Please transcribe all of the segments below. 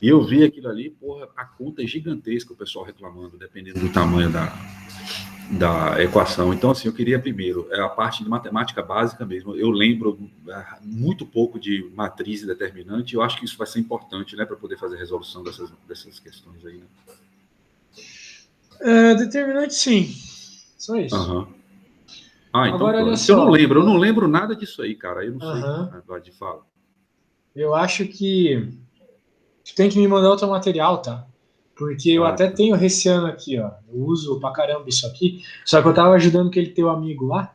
E eu vi aquilo ali, porra, a conta é gigantesca, o pessoal reclamando, dependendo do tamanho da equação. Então, assim, eu queria primeiro, a parte de matemática básica mesmo. Eu lembro muito pouco de matriz e determinante, eu acho que isso vai ser importante, né, para poder fazer a resolução dessas questões aí, né? Determinante, sim. Só isso. Aham. Ah, então Agora, olha pronto. Eu só. não lembro nada disso aí, cara. Eu não sei de fala. Eu acho que tu tem que me mandar outro material, tá? Porque eu Ah, até tenho esse ano aqui, ó. Eu uso pra caramba isso aqui. Só que eu tava ajudando aquele teu amigo lá.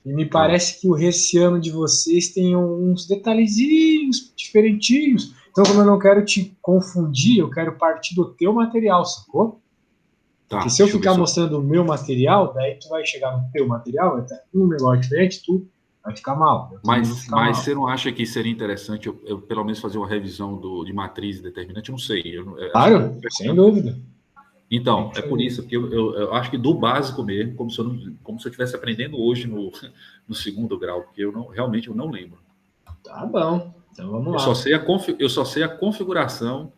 E me ah. parece que o reciano de vocês tem uns detalhezinhos diferentinhos. Então, como eu não quero te confundir, eu quero partir do teu material, sacou? Porque Tá, se eu deixa eu ver ficar se eu... mostrando o meu material, daí tu vai chegar no teu material, vai estar um negócio diferente, tu vai ficar mal. Eu também vou ficar Mas mal. você não acha que seria interessante eu pelo menos fazer uma revisão de matriz determinante? Eu não sei. Eu só estou Claro, sem questionando. dúvida. Tem Então, que é por fazer. isso que eu acho que do básico mesmo, como se eu estivesse aprendendo hoje no segundo grau, porque realmente eu não lembro. Tá bom. Então vamos Eu só lá. sei eu só sei a configuração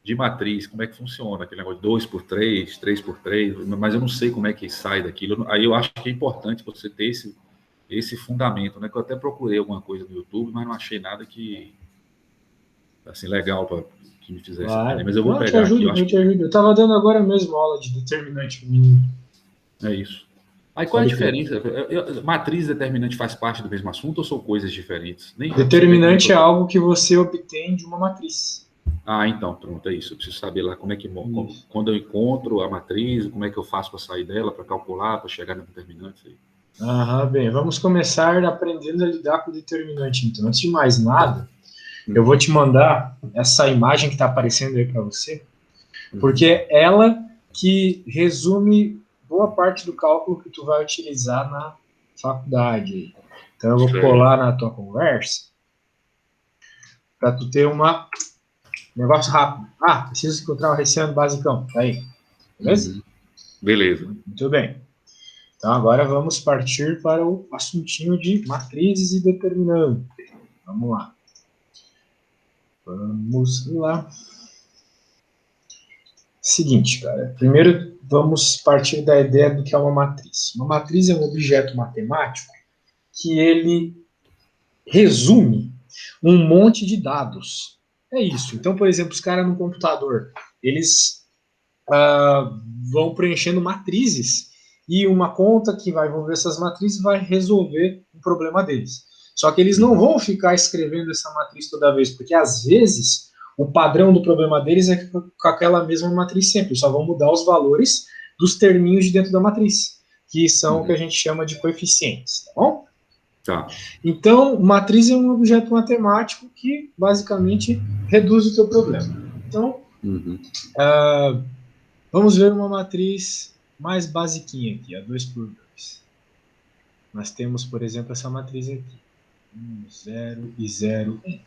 de matriz, como é que funciona, aquele negócio de 2 por 3, 3 por 3, mas eu não sei como é que sai daquilo. Aí eu acho que é importante você ter esse fundamento, né? Que eu até procurei alguma coisa no YouTube, mas não achei nada que assim legal para que me fizesse entender. Claro. Mas eu vou Não, eu te pegar aqui, eu ajudo, acho eu te que ajudo. Eu tava dando agora mesmo aula de determinante pro menino. é isso. Aí qual é a Pode crer. diferença? Matriz e determinante faz parte do mesmo assunto ou são coisas diferentes? Nem eu não sei nem como é que Determinante é eu... algo que você obtém de uma matriz. Ah, então, pronto, é isso. Eu preciso saber lá como é que Isso. quando eu encontro a matriz, como é que eu faço para sair dela, para calcular, para chegar no determinante. Aí. Aham, bem, vamos começar aprendendo a lidar com o determinante. Então, antes de mais Tá. nada, eu vou Uhum, te mandar essa imagem que está aparecendo aí para você, porque uhum. é ela que resume boa parte do cálculo que tu vai utilizar na faculdade. Então, eu vou Certo. colar na tua conversa para tu ter um negócio rápido. Ah, preciso encontrar o receano basicão. Tá aí, beleza? Uhum. Beleza. Muito bem. Então, agora vamos partir para o assuntinho de matrizes e determinantes. Vamos lá. Vamos lá. Seguinte, cara. Primeiro, vamos partir da ideia do que é uma matriz. Uma matriz é um objeto matemático que ele resume um monte de dados. É isso. Então, por exemplo, os caras no computador, eles vão preenchendo matrizes e uma conta que vai envolver essas matrizes vai resolver o problema deles. Só que eles não Uhum. vão ficar escrevendo essa matriz toda vez, porque às vezes o padrão do problema deles é com aquela mesma matriz sempre, só vão mudar os valores dos terminhos de dentro da matriz, que são o que Uhum. a gente chama de coeficientes, tá bom? Tá. Então, matriz é um objeto matemático que basicamente reduz o teu problema. Então, Uhum. vamos ver uma matriz mais basiquinha aqui, a 2 por 2. Nós temos, por exemplo, essa matriz aqui. 1, 0 e 0, 1.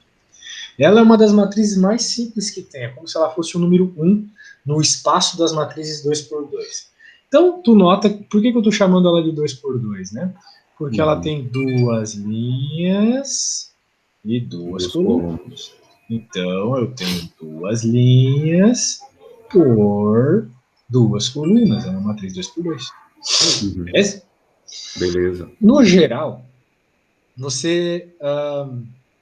Ela é uma das matrizes mais simples que tem. É como se ela fosse o número 1 no espaço das matrizes 2 por 2. Então, tu nota, por que eu estou chamando ela de 2 por 2, né? Porque ela Uhum. tem duas linhas e E duas duas colunas. colunas. Então, eu tenho duas linhas por duas colunas. É uma matriz 2 por 2. Uhum. Beleza? Beleza. No geral, você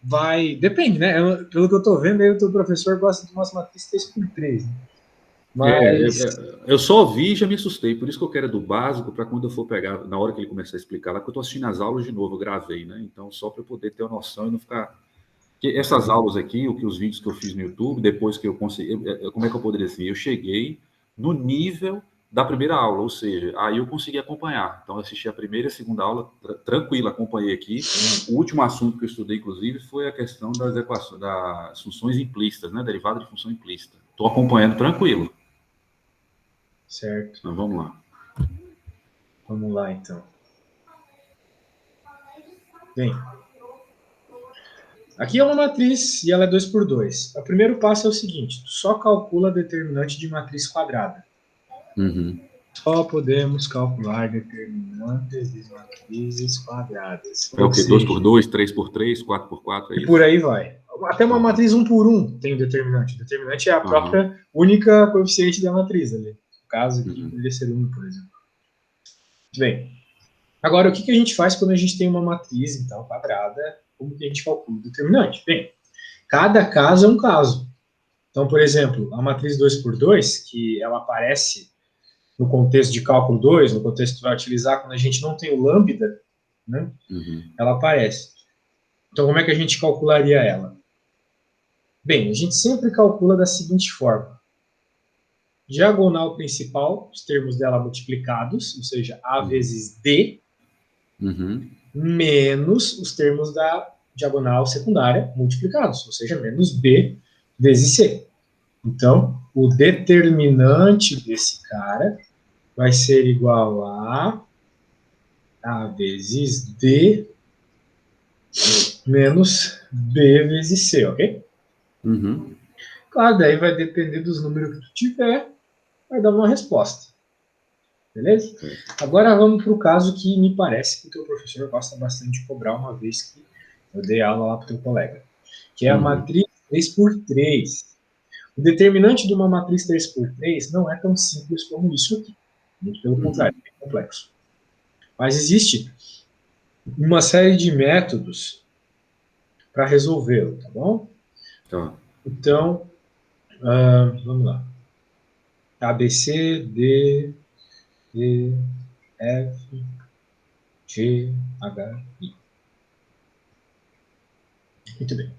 vai. Depende, né? Pelo que eu estou vendo, aí o teu professor gosta de umas matrizes 3 por 3. Né? Mas. Eu só vi e já me assustei, por isso que eu quero do básico, para quando eu for pegar, na hora que ele começar a explicar lá, que eu estou assistindo as aulas de novo, eu gravei, né? Então, só para eu poder ter uma noção e não ficar. Porque essas aulas aqui, os vídeos que eu fiz no YouTube, depois que eu consegui. Como é que eu poderia dizer? Eu cheguei no nível da primeira aula, ou seja, aí eu consegui acompanhar. Então, eu assisti a primeira e a segunda aula tranquilo, acompanhei aqui. O último assunto que eu estudei, inclusive, foi a questão das equações, das funções implícitas, né? Derivada de função implícita. Estou acompanhando tranquilo. Certo. Então, vamos lá. Vamos lá, então. Bem, aqui é uma matriz e ela é 2 por 2. O primeiro passo é o seguinte: tu só calcula a determinante de matriz quadrada. Uhum. Só podemos calcular determinantes de matrizes quadradas. É o Ou quê? 2 por seja, 2, 3 por 3, 4 por 4, é e por isso? aí vai. Até uma matriz 1 por 1 tem o determinante. O determinante é a própria única coeficiente da matriz ali. No caso aqui, poderia ser 1, por exemplo. Muito bem. Agora, o que a gente faz quando a gente tem uma matriz, então, quadrada? Como que a gente calcula o determinante? Bem, cada caso é um caso. Então, por exemplo, a matriz 2 por 2, que ela aparece no contexto de cálculo 2, no contexto que vai utilizar quando a gente não tem o lambda, né? Ela aparece. Então, como é que a gente calcularia ela? Bem, a gente sempre calcula da seguinte forma. Diagonal principal, os termos dela multiplicados, ou seja, A vezes D, menos os termos da diagonal secundária multiplicados, ou seja, menos B vezes C. Então, o determinante desse cara vai ser igual a vezes D menos B vezes C, ok? Claro, daí vai depender dos números que tu tiver, vai dar uma resposta. Beleza? Agora vamos para o caso que me parece que o teu professor gosta bastante de cobrar, uma vez que eu dei aula lá para o teu colega, que é a matriz 3 por 3. O determinante de uma matriz 3 por 3 não é tão simples como isso aqui. Muito pelo contrário, é bem complexo. Mas existe uma série de métodos para resolvê-lo, tá bom? Tá. Então, vamos lá. A, B, C, D, E, F, G, H, I. Muito bem.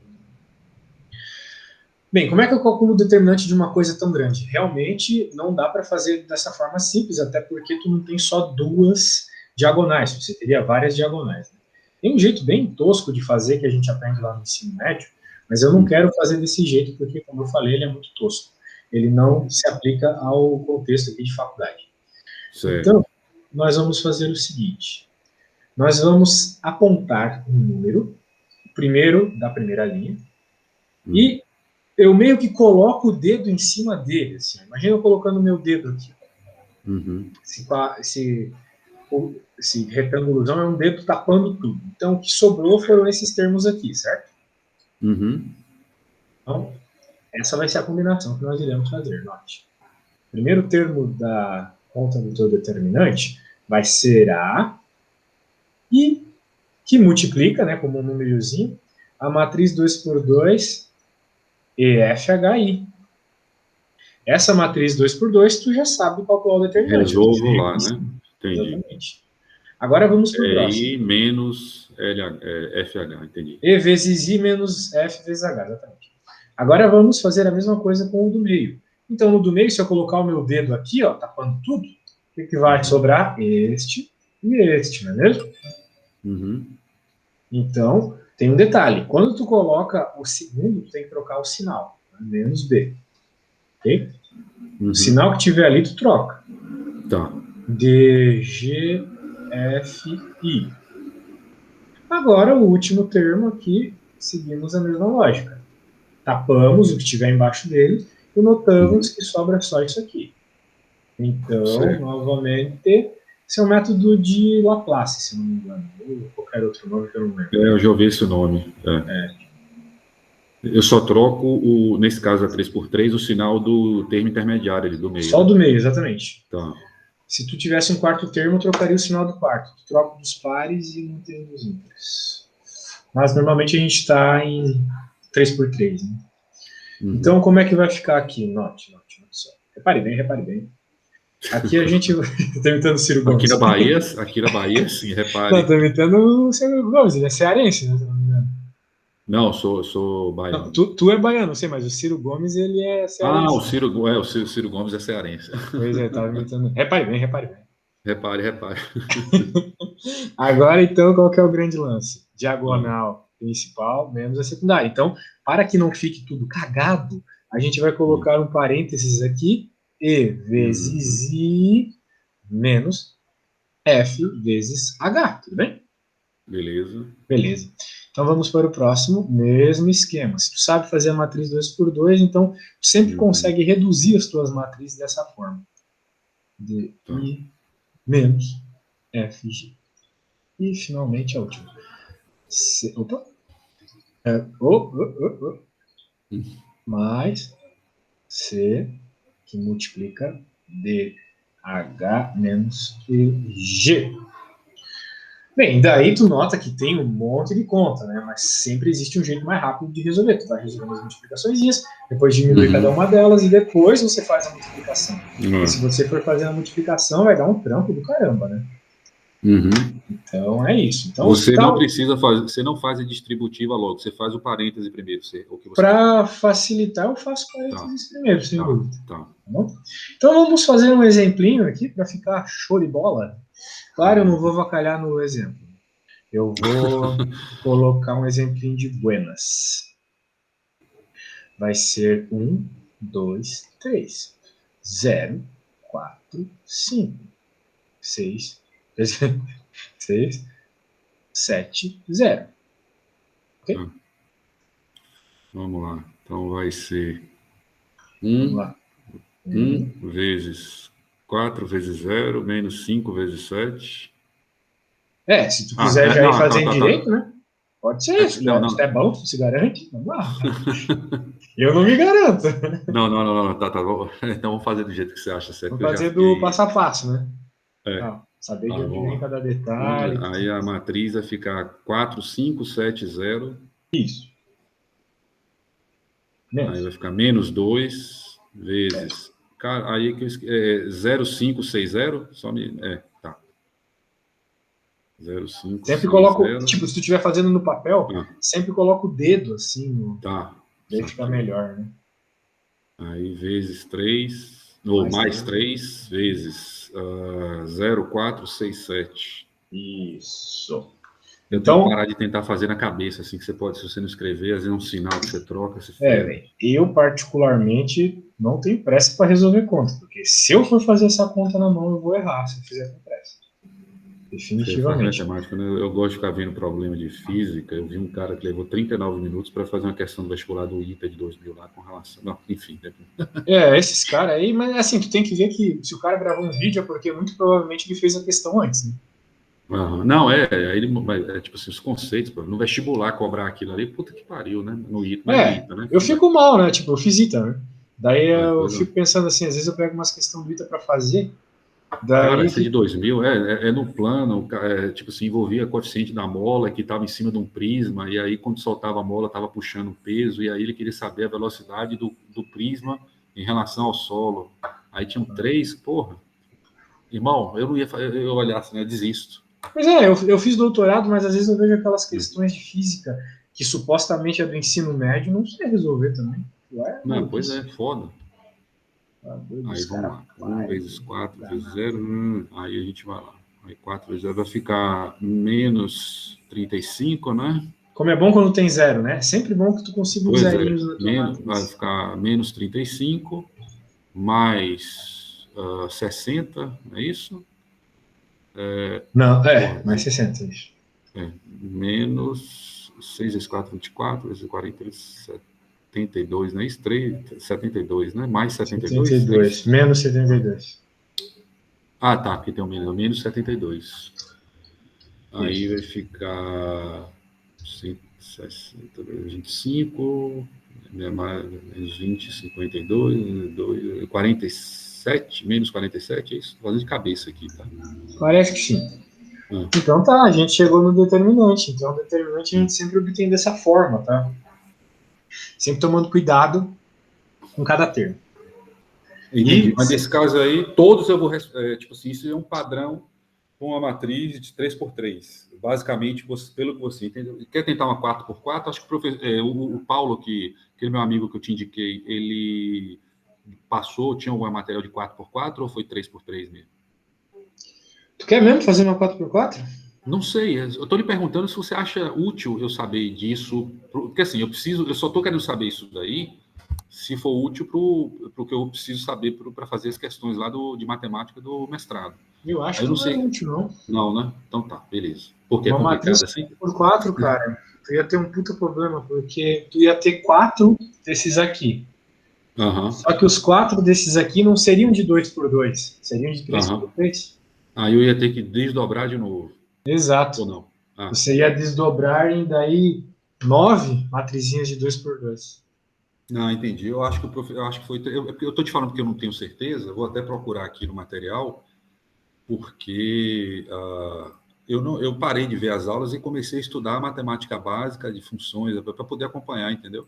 Bem, como é que eu calculo o determinante de uma coisa tão grande? Realmente não dá para fazer dessa forma simples, até porque tu não tem só duas diagonais, você teria várias diagonais. Né? Tem um jeito bem tosco de fazer que a gente aprende lá no ensino médio, mas eu não quero fazer desse jeito porque, como eu falei, ele é muito tosco. Ele não se aplica ao contexto aqui de faculdade. Certo. Então, nós vamos fazer o seguinte. Nós vamos apontar um número, o primeiro da primeira linha, e eu meio que coloco o dedo em cima dele. Assim. Imagina eu colocando o meu dedo aqui. Esse retângulozão é um dedo tapando tudo. Então, o que sobrou foram esses termos aqui, certo? Então, essa vai ser a combinação que nós iremos fazer. Note. O primeiro termo da conta do teu determinante vai ser A, e que multiplica, né, como um númerozinho, a matriz 2 por 2 EFHI. Essa matriz 2 por 2 tu já sabe calcular o determinante. Resolvo lá, né? Entendi. Exatamente. Agora vamos para o próximo. I menos FH, entendi. E vezes I menos F vezes H, exatamente. Agora vamos fazer a mesma coisa com o do meio. Então, no do meio, se eu colocar o meu dedo aqui, ó, tapando tudo, o que vai sobrar? Este e este, não é mesmo? Então, tem um detalhe. Quando tu coloca o segundo, tu tem que trocar o sinal. Né? Menos B. Ok? O sinal que tiver ali, tu troca. Tá. D, G, F, I. Agora, o último termo aqui, seguimos a mesma lógica. Tapamos o que tiver embaixo dele e notamos que sobra só isso aqui. Então, novamente, esse é um método de Laplace, se não me engano. Ou qualquer outro nome que eu não lembro. Eu já ouvi esse nome. Eu só troco, nesse caso, a 3x3, o sinal do termo intermediário ali do meio. Só o do meio, exatamente. Tá. Se tu tivesse um quarto termo, eu trocaria o sinal do quarto. Tu troca dos pares e não tem dos ímpares. Mas normalmente a gente está em 3x3, né? Então, como é que vai ficar aqui? Note só. Repare bem. Aqui a gente... Estou imitando o Ciro Gomes. Aqui na Bahia, sim, repare. Não, estou imitando o Ciro Gomes, ele é cearense, né? Não, sou baiano. Não, tu é baiano, não sei, mas o Ciro Gomes, ele é cearense. O Ciro Gomes é cearense. Pois é, estava imitando. Repare bem. Repare. Agora, então, qual que é o grande lance? Diagonal principal menos a secundária. Então, para que não fique tudo cagado, a gente vai colocar um parênteses aqui, E vezes I menos F vezes H, tudo bem? Beleza. Então, vamos para o próximo, mesmo esquema. Se tu sabe fazer a matriz 2 por 2, então, tu sempre consegue reduzir as tuas matrizes dessa forma. D, I menos F, G. E, finalmente, a última. Mais C que multiplica DH menos G. Bem, daí tu nota que tem um monte de conta, né? Mas sempre existe um jeito mais rápido de resolver. Tu vai resolvendo as multiplicações, depois diminui cada uma delas e depois você faz a multiplicação. Porque se você for fazer a multiplicação, vai dar um trampo do caramba, né? Então é isso. Então, você não precisa fazer, você não faz a distributiva logo, você faz o parêntese primeiro. Para facilitar, eu faço parênteses primeiro, sem dúvida. Tá. Então vamos fazer um exemplinho aqui para ficar show de bola. Claro, eu não vou avacalhar no exemplo. Eu vou colocar um exemplinho de buenas. Vai ser 1, 2, 3. 0, 4, 5, 6, 7, 0. Ok? Vamos lá. Então vai ser 1 vezes 4 vezes 0, menos 5 vezes 7. Se tu quiser já ir fazendo direito, né? Pode ser isso. Se é bom, tu se garante. Vamos lá. Eu não me garanto. Não. Tá bom. Então vamos fazer do jeito que você acha certo. Vamos fazer do passo a passo, né? Saber de onde vem cada detalhe. Aí a matriz vai ficar 4, 5, 7, 0. Isso. Aí vai ficar menos 2 vezes... Cara, aí que 0, 5, 6, 0. Só me... tá. 0, 5, sempre 6, coloco, 0. tipo, se tu estiver fazendo no papel, sempre coloca o dedo assim, tá. Daí fica melhor, né? Aí vezes 3, ou mais 3 vezes 0, 4, 6, 7. Isso. Eu tenho que parar de tentar fazer na cabeça, assim, que você pode, se você não escrever, às vezes é um sinal que você troca. Eu particularmente não tenho pressa para resolver conta, porque se eu for fazer essa conta na mão, eu vou errar se eu fizer com pressa. Definitivamente. Matemática, né? Eu gosto de ficar vendo problema de física. Eu vi um cara que levou 39 minutos para fazer uma questão do vestibular do ITA de 2000 lá com relação... Não, enfim. Esses caras aí, mas assim, tu tem que ver que se o cara gravou um vídeo é porque muito provavelmente ele fez a questão antes, né? Não, tipo assim, os conceitos, no vestibular cobrar aquilo ali, puta que pariu, né? No ITA, né? Eu fico mal, né? Tipo, eu fiz ITA, né? Daí eu fico pensando assim, às vezes eu pego umas questões do ITA para fazer. Cara, esse de 2000 no plano, tipo assim, envolvia coeficiente da mola que estava em cima de um prisma, e aí quando soltava a mola estava puxando peso, e aí ele queria saber a velocidade do prisma em relação ao solo. Aí tinham 3, porra. Irmão, eu não ia eu olhar assim, eu desisto. Pois eu fiz doutorado, mas às vezes eu vejo aquelas questões de física que supostamente é do ensino médio, não sei resolver também. Pois é, foda. Aí vamos lá. 1 vezes 4 vezes 0. Aí a gente vai lá. Aí 4 vezes 0 vai ficar menos 35, né? Como é bom quando tem 0, né? Sempre bom que tu consiga os zerinhos na tua matriz. Vai ficar menos 35 mais 60, não é isso? Não, mais 60, isso. Menos 6 vezes 4, 24, vezes 43, 72, não é isso? 72, né? Mais 72? 72, menos 72. Tá, porque tem um menos 72. Aí vai ficar 160, 25, menos 20, 52, 47, menos 47, é isso? Estou fazendo de cabeça aqui, tá? Parece que sim. Então tá, a gente chegou no determinante. Então o determinante a gente sempre obtém dessa forma, tá? Sempre tomando cuidado com cada termo. Entendi. Mas nesse caso aí, todos eu vou... tipo assim, isso é um padrão com uma matriz de 3x3. Basicamente, pelo que você entendeu, quer tentar uma 4x4? Acho que o Paulo, aquele meu amigo que eu te indiquei, ele passou, tinha algum material de 4x4 ou foi 3x3 mesmo? Tu quer mesmo fazer uma 4x4? Não sei, eu estou lhe perguntando se você acha útil eu saber disso, porque assim, eu só estou querendo saber isso daí, se for útil para o que eu preciso saber para fazer as questões lá de matemática do mestrado. Eu acho que não é útil, não. Não, né? Então tá, beleza. Porque uma matriz assim? Por 4, cara, tu ia ter um puta problema, porque tu ia ter 4 desses aqui. Só que os 4 desses aqui não seriam de 2x2, seriam de 3x3. Aí eu ia ter que desdobrar de novo. Exato. Ou não? Você ia desdobrar e daí 9 matrizinhas de 2x2. Não, entendi. Eu acho que foi. Eu estou te falando que eu não tenho certeza, vou até procurar aqui no material, porque eu parei de ver as aulas e comecei a estudar a matemática básica de funções para poder acompanhar, entendeu?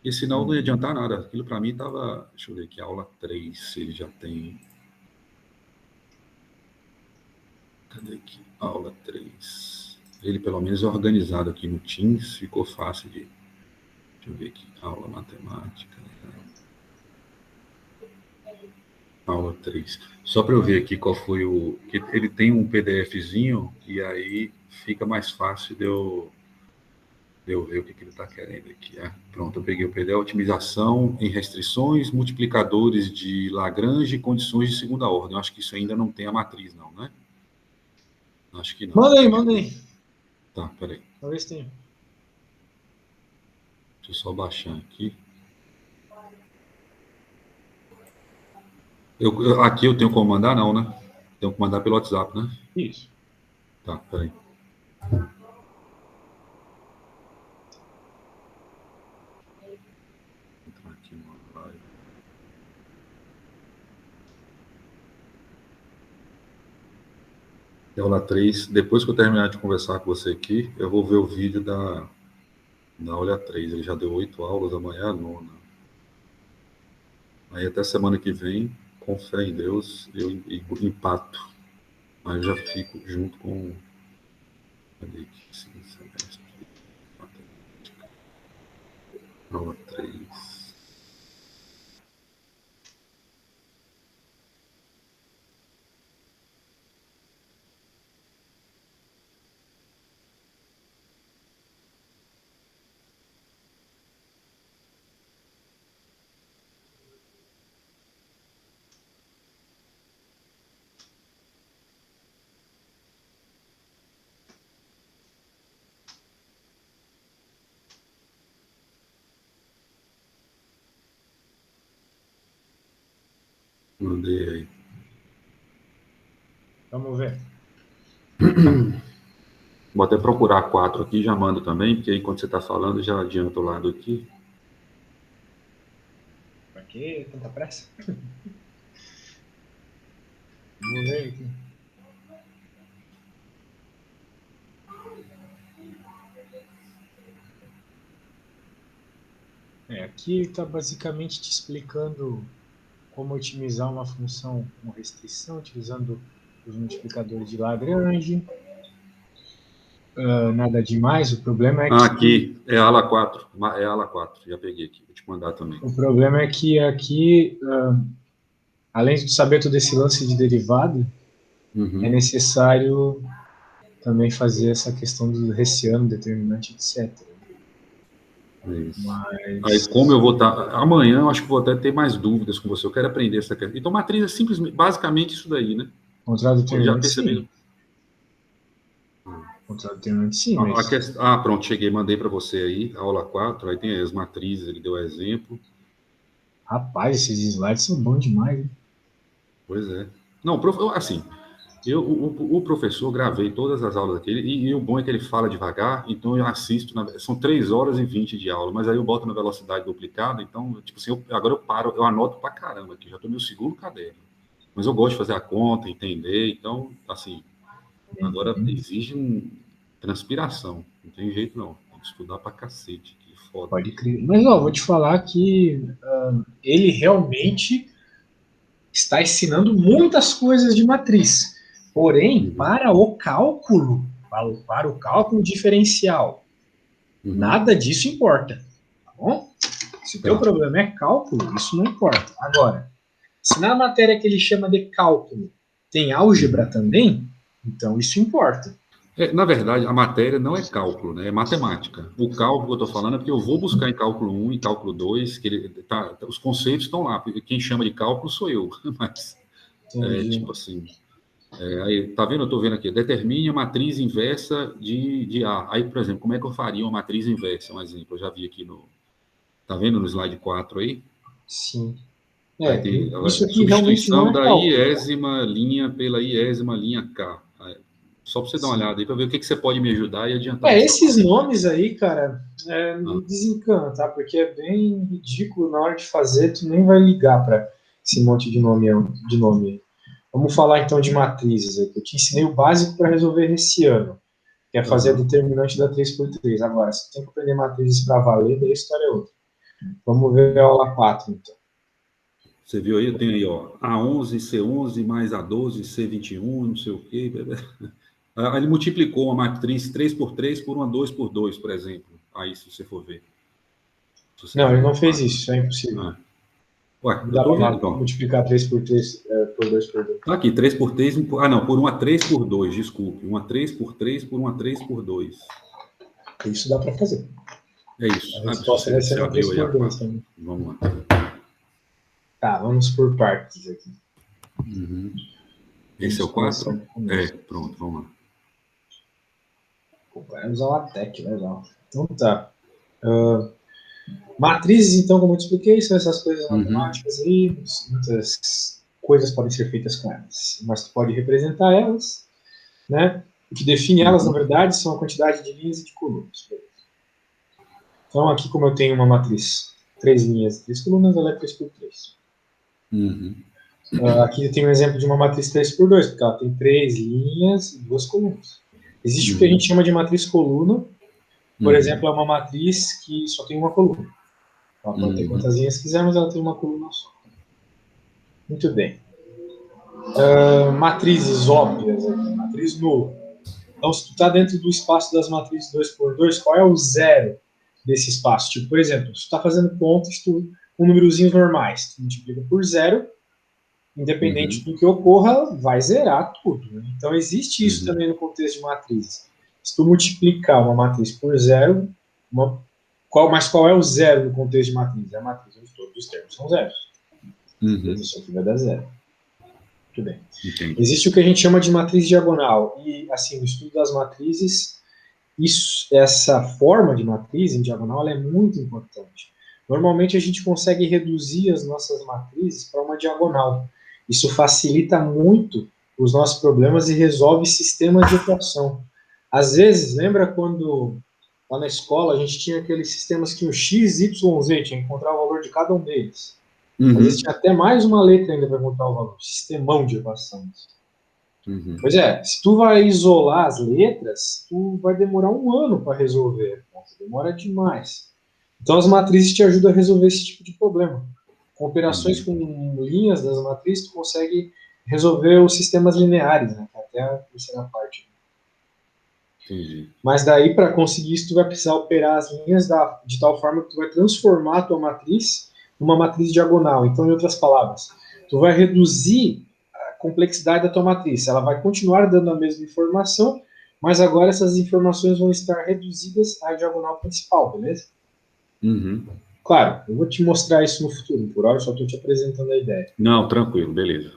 E senão não ia adiantar nada. Aquilo para mim estava. Deixa eu ver aqui, aula 3, se ele já tem. Cadê aqui? Aula 3. Ele pelo menos é organizado aqui no Teams, ficou fácil de. Deixa eu ver aqui. Aula matemática. Aula 3. Só para eu ver aqui qual foi o. Ele tem um PDFzinho e aí fica mais fácil de eu ver o que ele está querendo aqui. Pronto, eu peguei o PDF, otimização em restrições, multiplicadores de Lagrange e condições de segunda ordem. Eu acho que isso ainda não tem a matriz, não, né? Acho que não. Manda aí. Tá, peraí. Talvez tenha. Deixa eu só baixar aqui. Aqui eu tenho como mandar, não, né? Tenho que mandar pelo WhatsApp, né? Isso. Tá, peraí. Entrar aqui no live. Aula 3. Depois que eu terminar de conversar com você aqui, eu vou ver o vídeo da aula 3. Ele já deu 8 aulas, amanhã a 9ª. Aí até semana que vem, com fé em Deus, eu empato. Aí eu já fico junto com. Cadê aqui? Segundo semestre. Aula 3. Mandei aí. Vamos ver. Vou até procurar 4 aqui, já mando também, porque aí quando você está falando, já adianto o lado aqui. Pra que tanta pressa? Vamos ver aqui. Aqui ele está basicamente te explicando como otimizar uma função com restrição, utilizando os multiplicadores de Lagrange. Nada demais, o problema é que... Aqui, é a ala 4, já peguei aqui, vou te mandar também. O problema é que aqui, além de saber todo esse lance de derivada, é necessário também fazer essa questão do hessiano, determinante, etc. Isso. Aí, como eu vou estar... Amanhã, eu acho que vou até ter mais dúvidas com você. Eu quero aprender essa questão. Então, matriz é simplesmente, basicamente isso daí, né? Contrário determinante, sim. Contrário determinante, sim. Mas... pronto, cheguei, mandei para você aí, a aula 4, aí tem as matrizes, ele deu exemplo. Rapaz, esses slides são bons demais, hein? Pois é. Não, assim... o professor, gravei todas as aulas daquele, e o bom é que ele fala devagar, então eu assisto, são 3 horas e 20 de aula, mas aí eu boto na velocidade duplicada, então, tipo assim, agora eu paro, eu anoto pra caramba aqui, já tô no meu segundo caderno. Mas eu gosto de fazer a conta, entender, então, assim, agora exige transpiração, não tem jeito não, tem que estudar pra cacete, que foda. Pode crer. Mas, vou te falar que ele realmente está ensinando muitas coisas de matriz. Porém, para o cálculo diferencial, nada disso importa. Tá bom? Se o teu problema é cálculo, isso não importa. Agora, se na matéria que ele chama de cálculo tem álgebra também, então isso importa. Na verdade, a matéria não é cálculo, né? É matemática. O cálculo que eu estou falando é porque eu vou buscar em cálculo 1 e cálculo 2, que os conceitos estão lá. Quem chama de cálculo sou eu, mas tipo assim... aí, tá vendo? Eu estou vendo aqui. Determine a matriz inversa de A. Aí, por exemplo, como é que eu faria uma matriz inversa? Um exemplo, eu já vi aqui no... Tá vendo no slide 4 aí? Sim. Aí tem isso aqui substituição realmente não é da cálculo. iésima linha pela iésima linha K. Só para você dar uma olhada aí, para ver o que você pode me ajudar e adiantar. Esses nomes aí, cara, me desencantam, tá? Porque é bem ridículo na hora de fazer, tu nem vai ligar para esse monte de nome. Vamos falar então de matrizes aqui. Eu te ensinei o básico para resolver esse ano, que é fazer a determinante da 3x3. Agora, se tu tem que aprender matrizes para valer, daí a história é outra. Vamos ver a aula 4, então. Você viu aí? Tem aí, ó, A11, C11 mais A12, C21, não sei o quê. Ele multiplicou uma matriz 3x3 por uma 2x2, por exemplo. Aí, se você for ver. Não, ele não fez isso, isso é impossível. Ué, Não eu dá tô para vendo, então. multiplicar 3x3 por 2x2. Tá aqui, 3x3. Não, por uma 3x2, desculpe. Uma 3x3 por uma 3x2. Isso dá para fazer. É isso. A resposta vai ser Você uma abriu aí a 3x2 4. também. Vamos lá. Tá, vamos por partes aqui. Esse é o 4? Pronto, vamos lá. Vai usar o LaTeX, legal. Então tá. Matrizes, então, como eu te expliquei, são essas coisas matemáticas aí, muitas coisas podem ser feitas com elas, mas tu pode representar elas, né? O que define elas, na verdade, são a quantidade de linhas e de colunas. Então, aqui, como eu tenho uma matriz, 3 linhas e 3 colunas, ela é 3x3. Aqui eu tenho um exemplo de uma matriz 3x2, porque ela tem 3 linhas e 2 colunas. Existe o que a gente chama de matriz coluna, por exemplo, é uma matriz que só tem uma coluna. Ela pode ter quantas linhas quiser, mas ela tem uma coluna só. Muito bem. Matrizes óbvias aqui, matriz nula. Então, se tu está dentro do espaço das matrizes 2x2, qual é o zero desse espaço? Tipo, por exemplo, se tu está fazendo contas com númerozinhos normais, tu multiplica por zero, independente do que ocorra, vai zerar tudo. Né? Então, existe isso também no contexto de matrizes. Se tu multiplicar uma matriz por zero, mas qual é o zero no contexto de matriz? É a matriz onde todos os termos são zeros. Isso aqui vai dar zero. Muito bem. Entendi. Existe o que a gente chama de matriz diagonal. E, assim, no estudo das matrizes, essa forma de matriz em diagonal ela é muito importante. Normalmente, a gente consegue reduzir as nossas matrizes para uma diagonal. Isso facilita muito os nossos problemas e resolve sistemas de equação. Às vezes, lembra quando lá na escola a gente tinha aqueles sistemas que o x, y, z, tinha que encontrar o valor de cada um deles. Às vezes tinha até mais uma letra ainda para encontrar o valor. Sistemão de equações. Pois é, se tu vai isolar as letras, tu vai demorar um ano para resolver. Nossa, demora demais. Então as matrizes te ajudam a resolver esse tipo de problema. Com operações com linhas das matrizes, tu consegue resolver os sistemas lineares, né? Até a terceira parte. Entendi. Mas daí, para conseguir isso, tu vai precisar operar as linhas de tal forma que tu vai transformar a tua matriz numa matriz diagonal. Então, em outras palavras, tu vai reduzir a complexidade da tua matriz. Ela vai continuar dando a mesma informação, mas agora essas informações vão estar reduzidas à diagonal principal, beleza? Claro, eu vou te mostrar isso no futuro. Por hora, eu só estou te apresentando a ideia. Não, tranquilo, beleza.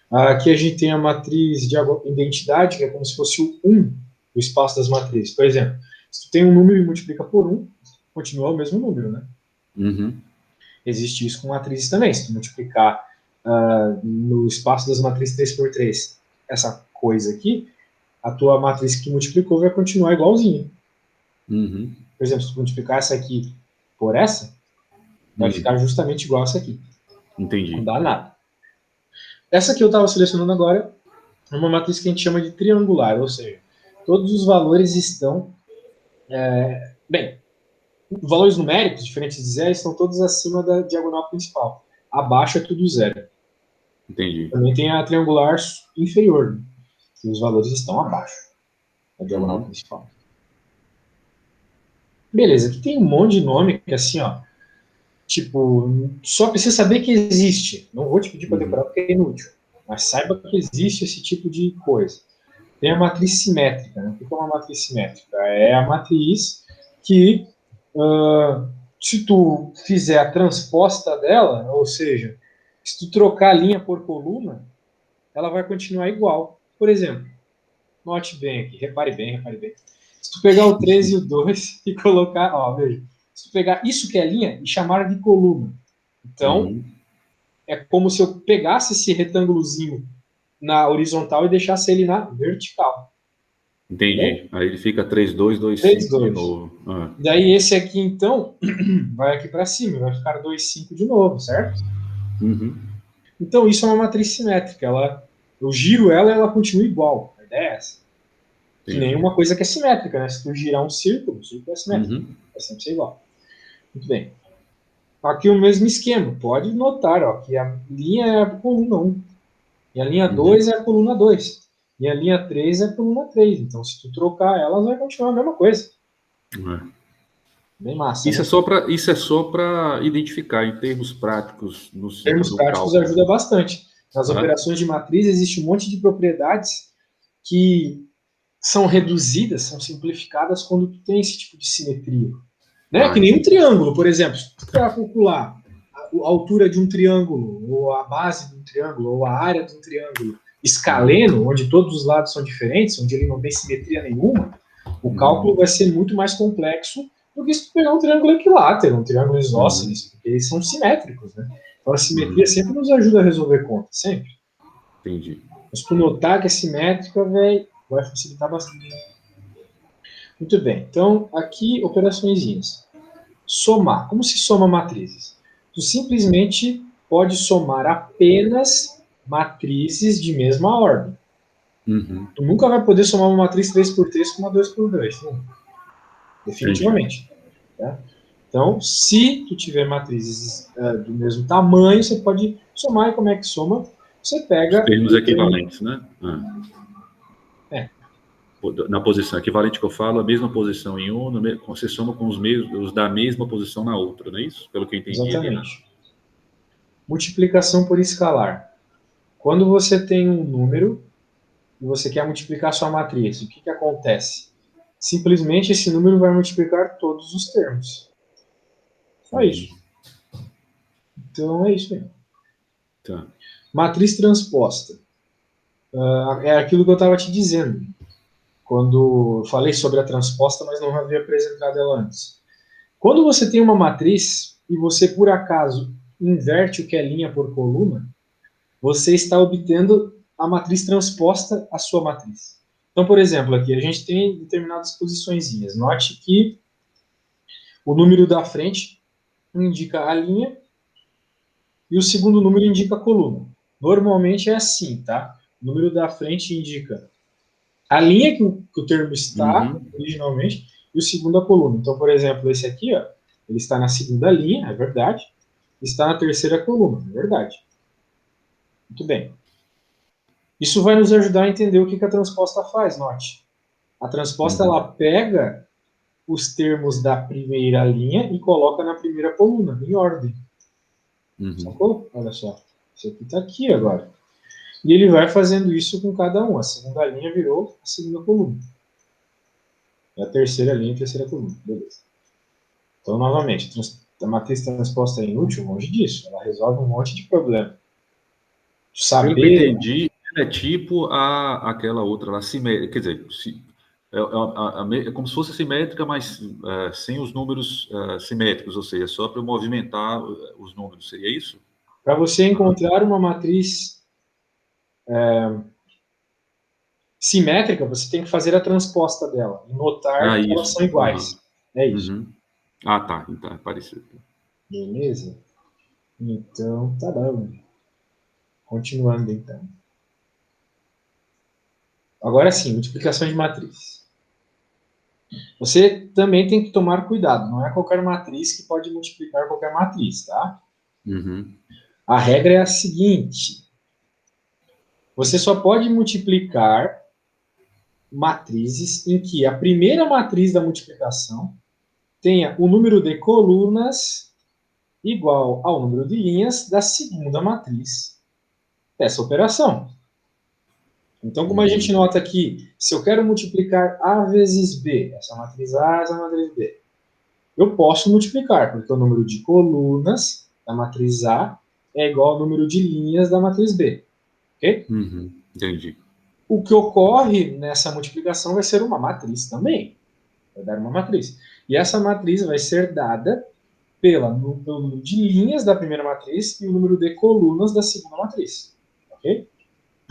Aqui a gente tem a matriz de identidade, que é como se fosse o 1 do espaço das matrizes. Por exemplo, se tu tem um número e multiplica por 1, continua o mesmo número, né? Existe isso com matrizes também. Se tu multiplicar no espaço das matrizes 3x3 essa coisa aqui, a tua matriz que tu multiplicou vai continuar igualzinha. Por exemplo, se tu multiplicar essa aqui por essa, vai ficar justamente igual a essa aqui. Entendi. Não dá nada. Essa que eu estava selecionando agora é uma matriz que a gente chama de triangular, ou seja, todos os valores estão... valores numéricos, diferentes de zero, estão todos acima da diagonal principal. Abaixo é tudo zero. Entendi. Também tem a triangular inferior, né? Que os valores estão abaixo da diagonal principal. Beleza, aqui tem um monte de nome que assim, ó, tipo, só precisa saber que existe. Não vou te pedir para decorar porque é inútil, mas saiba que existe esse tipo de coisa. Tem a matriz simétrica, né? O que é uma matriz simétrica? É a matriz que, se tu fizer a transposta dela, ou seja, se tu trocar a linha por coluna, ela vai continuar igual. Por exemplo, note bem aqui, repare bem. Se tu pegar o 13 e o 2 e colocar, ó, veja, se tu pegar isso que é linha e chamar de coluna, então é como se eu pegasse esse retângulozinho na horizontal e deixasse ele na vertical. Entendi. Aí ele fica 3, 2, 2, 3, 5 de 2. novo. Daí esse aqui, então, vai aqui para cima, vai ficar 2, 5 de novo, certo? Uhum. Então isso é uma matriz simétrica. Eu giro ela e ela continua igual. A ideia é essa. Que nem Entendi. uma coisa que é simétrica, né? Se tu girar um círculo, o círculo é simétrico. Uhum. Vai sempre ser igual. Muito bem. Aqui o mesmo esquema. Pode notar ó, que a linha é a coluna 1. E a linha 2 é a coluna 2. E a linha 3 é a coluna 3. Então, se tu trocar elas, vai continuar a mesma coisa. Bem massa, Isso né? é só para identificar em termos práticos Em termos no práticos, cálculo. ajuda bastante. Nas Tá? operações de matriz, existe um monte de propriedades que são reduzidas, são simplificadas quando tu tem esse tipo de simetria. Né? Que nem um Entendi. triângulo, por exemplo. Se tu quer calcular a altura de um triângulo, ou a base de um triângulo, ou a área de um triângulo escaleno, onde todos os lados são diferentes, onde ele não tem simetria nenhuma, o cálculo vai ser muito mais complexo do que se tu pegar um triângulo equilátero, um triângulo isósceles, porque eles são simétricos, né? Então a simetria sempre nos ajuda a resolver contas, sempre. Entendi. Mas tu notar que é simétrica, vai facilitar bastante. Muito bem. Então, aqui, operaçõezinhas. Somar. Como se soma matrizes? Tu simplesmente pode somar apenas matrizes de mesma ordem. Uhum. Tu nunca vai poder somar uma matriz 3x3 com uma 2x2. Não. Entendi. Definitivamente. Tá? Então, se tu tiver matrizes do mesmo tamanho, você pode somar. E como é que soma? Você Os pega termos o termo. equivalentes, né? É, Na posição equivalente que eu falo, a mesma posição em um, você soma com os da mesma posição na outra, não é isso? Pelo que eu entendi ali, né? exatamente. Multiplicação por escalar. Quando você tem um número e você quer multiplicar sua matriz, o que, que acontece? Simplesmente esse número vai multiplicar todos os termos. Só Uhum. isso. Então é isso aí. Tá. Matriz transposta. É aquilo que eu estava te dizendo, quando eu falei sobre a transposta, mas não havia apresentado ela antes. Quando você tem uma matriz e você, por acaso, inverte o que é linha por coluna, você está obtendo a matriz transposta à sua matriz. Então, por exemplo, aqui a gente tem determinadas posiçõezinhas. Note que o número da frente indica a linha e o segundo número indica a coluna. Normalmente é assim, tá? O número da frente indica a linha que o termo está Uhum. originalmente e o segundo a coluna. Então, por exemplo, esse aqui, ó, ele está na segunda linha, é verdade. Está na terceira coluna, é verdade. Muito bem. Isso vai nos ajudar a entender o que a transposta faz, note. A transposta, Uhum. ela pega os termos da primeira linha e coloca na primeira coluna, em ordem. Uhum. Sacou? Olha só. Isso aqui está aqui agora. E ele vai fazendo isso com cada um. A segunda linha virou a segunda coluna. E a terceira linha, a terceira coluna. Beleza. Então, novamente, a matriz transposta é inútil? Longe disso. Ela resolve um monte de problema. Pelo que eu Saber. entendi, ela é tipo aquela outra lá, simétrica. Quer dizer, é como se fosse simétrica, mas sem os números simétricos, ou seja, só para movimentar os números. Seria isso? Para você encontrar uma matriz simétrica, você tem que fazer a transposta dela e notar que elas Isso. são iguais. É isso. Uhum. Ah, tá. Então, é parecido. Beleza? Então, tá bom. Continuando, então. Agora sim, multiplicação de matriz. Você também tem que tomar cuidado. Não é qualquer matriz que pode multiplicar qualquer matriz, tá? Uhum. A regra é a seguinte. Você só pode multiplicar matrizes em que a primeira matriz da multiplicação tenha o número de colunas igual ao número de linhas da segunda matriz dessa operação. Então, como a gente nota aqui, se eu quero multiplicar A vezes B, essa matriz A, essa matriz B, eu posso multiplicar, porque o número de colunas da matriz A é igual ao número de linhas da matriz B. Ok? Uhum. Entendi. O que ocorre nessa multiplicação vai ser uma matriz também. Vai dar uma matriz. E essa matriz vai ser dada pelo número de linhas da primeira matriz e o número de colunas da segunda matriz. Ok?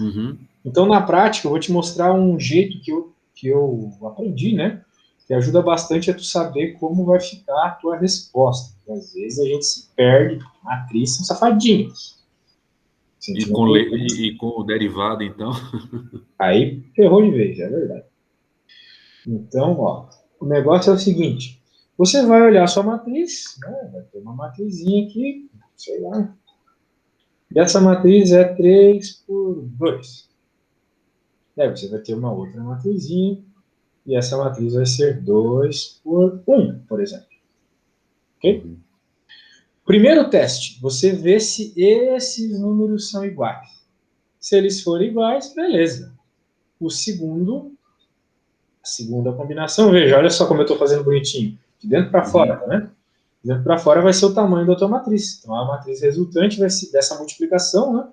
Uhum. Então, na prática, eu vou te mostrar um jeito que eu que eu aprendi, né? Que ajuda bastante a tu saber como vai ficar a tua resposta. Porque às vezes a gente se perde, matriz são safadinhos. E com o derivado, então. Aí ferrou de vez, é verdade. Então, ó, o negócio é o seguinte: você vai olhar a sua matriz, né? Vai ter uma matrizinha aqui, sei lá. E essa matriz é 3 por 2. Daí você vai ter uma outra matrizinha, e essa matriz vai ser 2 por 1, por exemplo. Ok? Uhum. Primeiro teste, você vê se esses números são iguais. Se eles forem iguais, beleza. O segundo, a segunda combinação, veja, olha só como eu estou fazendo bonitinho. De dentro para fora, tá vendo? De dentro para fora vai ser o tamanho da tua matriz. Então a matriz resultante vai ser, dessa multiplicação, né,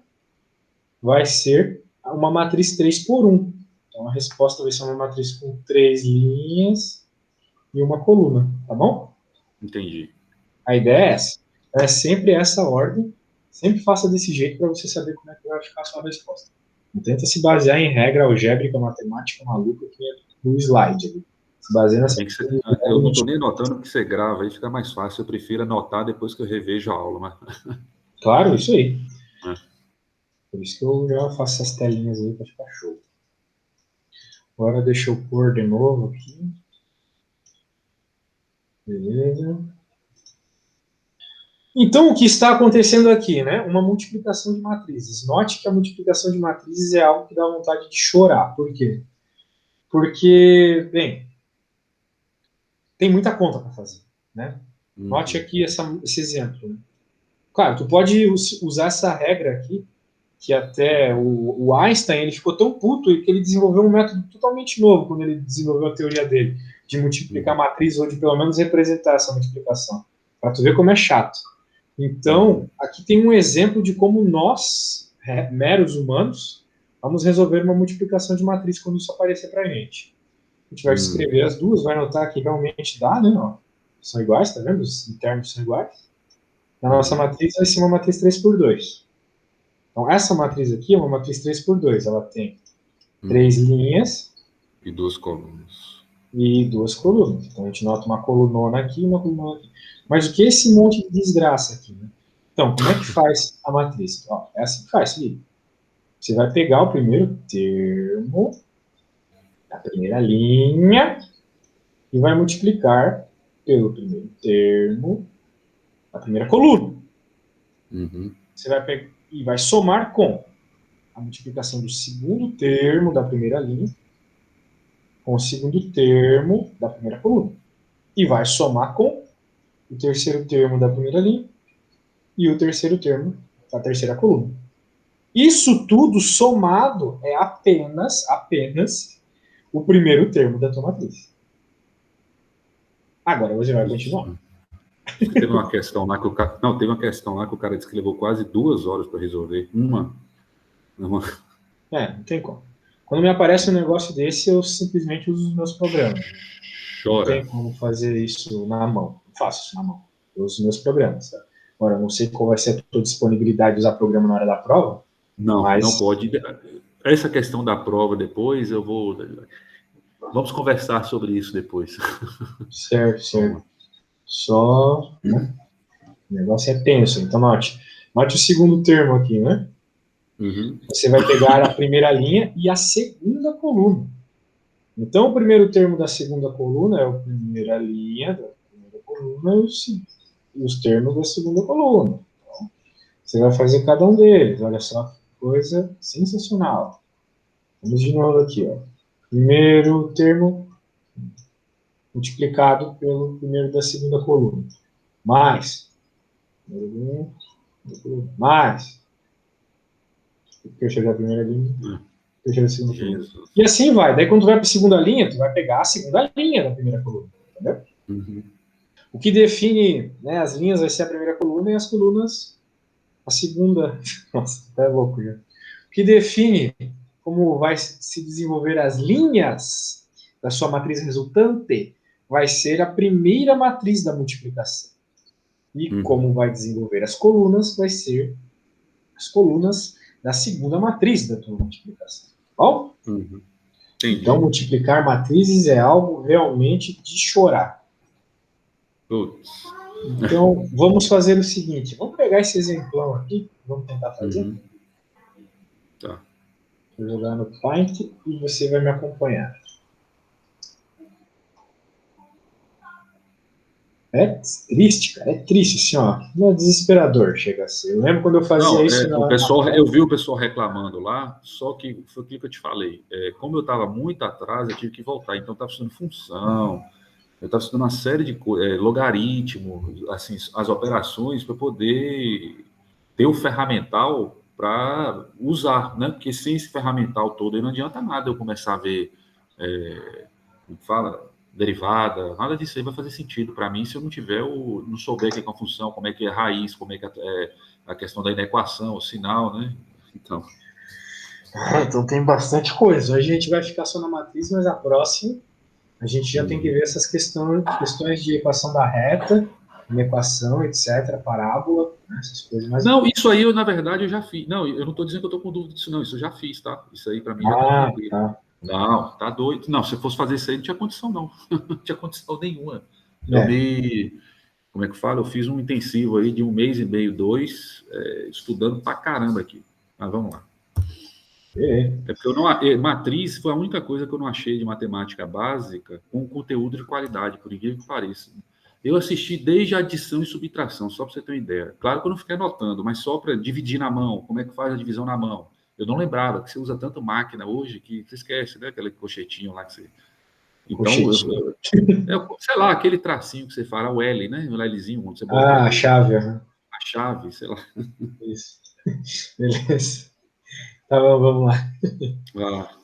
vai ser uma matriz 3 por 1. Então a resposta vai ser uma matriz com 3 linhas e uma coluna, tá bom? Entendi. A ideia é essa. É sempre essa ordem. Sempre faça desse jeito para você saber como é que vai ficar a sua resposta. Não tenta se basear em regra algébrica, matemática maluca que é do slide ali. Se baseia nessa. Eu não estou nem anotando porque você grava, aí fica mais fácil. Eu prefiro anotar depois que eu revejo a aula. Mas... Claro, isso aí. É. Por isso que eu já faço essas telinhas aí para ficar show. Agora deixa eu pôr de novo aqui. Beleza. Então, o que está acontecendo aqui, né? Uma multiplicação de matrizes. Note que a multiplicação de matrizes é algo que dá vontade de chorar. Por quê? Porque, bem, tem muita conta para fazer, né? Note Uhum. aqui esse exemplo. Né? Claro, tu pode usar essa regra aqui, que até o Einstein ele ficou tão puto que ele desenvolveu um método totalmente novo quando ele desenvolveu a teoria dele, de multiplicar matriz ou de pelo menos representar essa multiplicação. Para tu ver como é chato. Então, aqui tem um exemplo de como nós, meros humanos, vamos resolver uma multiplicação de matriz quando isso aparecer para a gente. A gente vai escrever as duas, vai notar que realmente dá, né? Ó, são iguais, tá vendo? Os termos são iguais. A nossa matriz vai ser uma matriz 3 por 2. Então, essa matriz aqui é uma matriz 3 por 2. Ela tem 3 linhas E duas colunas. e 2 colunas. Então, a gente nota uma colunona aqui e uma colunona aqui. Mas o que é esse monte de desgraça aqui? Né? Então, como é que faz a matriz? Ó, é assim que faz, filho. Você vai pegar o primeiro termo da primeira linha e vai multiplicar pelo primeiro termo da primeira coluna. Você vai pegar e vai somar com a multiplicação do segundo termo da primeira linha com o segundo termo da primeira coluna. E vai somar com o terceiro termo da primeira linha e o terceiro termo da terceira coluna. Isso tudo somado é apenas o primeiro termo da tua matriz. Agora você vai continuar. Teve uma questão lá que o cara. Não, teve uma questão lá que o cara disse que levou quase 2 horas para resolver. Uma. Não tem como. Quando me aparece um negócio desse, eu simplesmente uso os meus programas. Não Chora. tem como fazer isso na mão. Não faço isso na mão. Eu uso os meus programas. Tá? Agora, não sei qual vai ser a tua disponibilidade de usar programa na hora da prova, Não, mas... não pode. Essa questão da prova depois, eu vou. Vamos conversar sobre isso depois. Certo. Só, né? O negócio é tenso. Então, note o segundo termo aqui, né? Você vai pegar a primeira linha e a segunda coluna. Então, o primeiro termo da segunda coluna é a primeira linha da primeira coluna e os termos da segunda coluna. Então, você vai fazer cada um deles. Olha só que coisa sensacional. Vamos de novo aqui, ó. Primeiro termo multiplicado pelo primeiro da segunda coluna. Mais. Fechou a primeira linha. Fechou a segunda coluna. E assim vai. Daí, quando tu vai para a segunda linha, tu vai pegar a segunda linha da primeira coluna. Entendeu? O que define, né, as linhas vai ser a primeira coluna e as colunas a segunda. Nossa, tá louco já. O que define como vai se desenvolver as linhas da sua matriz resultante vai ser a primeira matriz da multiplicação. E como vai desenvolver as colunas vai ser as colunas da segunda matriz da tua multiplicação. Bom? Entendi. Então, multiplicar matrizes é algo realmente de chorar. Putz. Então, vamos fazer o seguinte. Vamos pegar esse exemplão aqui. Vamos tentar fazer. Uhum. Tá. Vou jogar no Paint e você vai me acompanhar. É triste, cara. É triste, assim, ó. Não é desesperador, chega a ser. Eu lembro quando eu fazia Não, isso o na pessoal, eu vi o pessoal reclamando lá, só que foi aquilo que eu te falei. Como eu estava muito atrás, eu tive que voltar. Então, eu estava estudando função, eu estava estudando uma série de coisas, logaritmo, assim, as operações para poder ter o ferramental para usar, né? Porque sem esse ferramental todo, aí não adianta nada eu começar a ver, como fala, derivada, nada disso aí vai fazer sentido para mim se eu não tiver não souber o que é uma função, como é que é raiz, como é que é a questão da inequação, o sinal, né? Então, Então tem bastante coisa. Hoje a gente vai ficar só na matriz, mas a próxima a gente já tem que ver essas questões de equação da reta, inequação, etc., parábola, né, essas coisas mais. não, isso aí eu, na verdade, eu já fiz. Não, eu não estou dizendo que eu estou com dúvida disso, não. Isso eu já fiz, tá? Isso aí para mim já está Ah, tranquilo. tá. Não, tá doido. Não, se eu fosse fazer isso aí, não tinha condição, não. Não tinha condição nenhuma. Eu É. me. Como é que fala? Eu fiz um intensivo aí de 1 mês e meio, 2, estudando pra caramba aqui. Mas vamos lá. É porque eu não, matriz foi a única coisa que eu não achei de matemática básica com conteúdo de qualidade, por incrível que pareça. Eu assisti desde a adição e subtração, só para você ter uma ideia. Claro que eu não fiquei anotando, mas só para dividir na mão, como é que faz a divisão na mão. Eu não lembrava que você usa tanto máquina hoje que você esquece, né? Aquele cochetinho lá que você. Então, Cochetinho. sei lá, aquele tracinho que você fala, o L, né? O Lzinho, onde você bota Ah, a chave. a chave, sei lá. Isso. Beleza. Tá bom, vamos lá. Ah,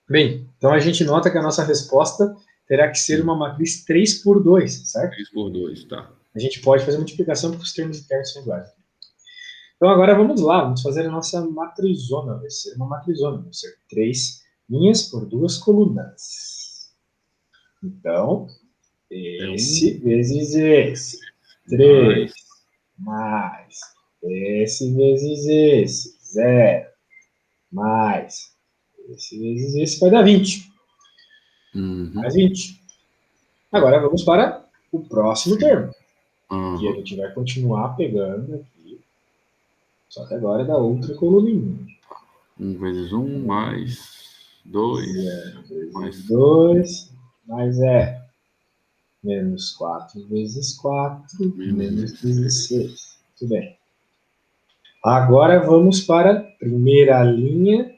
Bem, então a gente nota que a nossa resposta terá que ser uma matriz 3 por 2, certo? 3 por 2, tá. A gente pode fazer multiplicação porque os termos internos são iguais. Então agora vamos lá, vamos fazer a nossa matrizona. Vai ser uma matrizona, vão ser 3 linhas por 2 colunas. Então, É esse vezes esse. 3 mais. mais esse vezes esse. 0 mais esse vezes esse vai dar 20. Mais Uhum. 20. Agora vamos para o próximo termo. Que a Uhum. gente vai continuar pegando aqui. Só que agora é da outra coluninha. 1 vezes 1 mais 2 0 vezes mais 2 mais menos 4 vezes 4 menos menos 16. 16. Muito bem. Agora vamos para a primeira linha,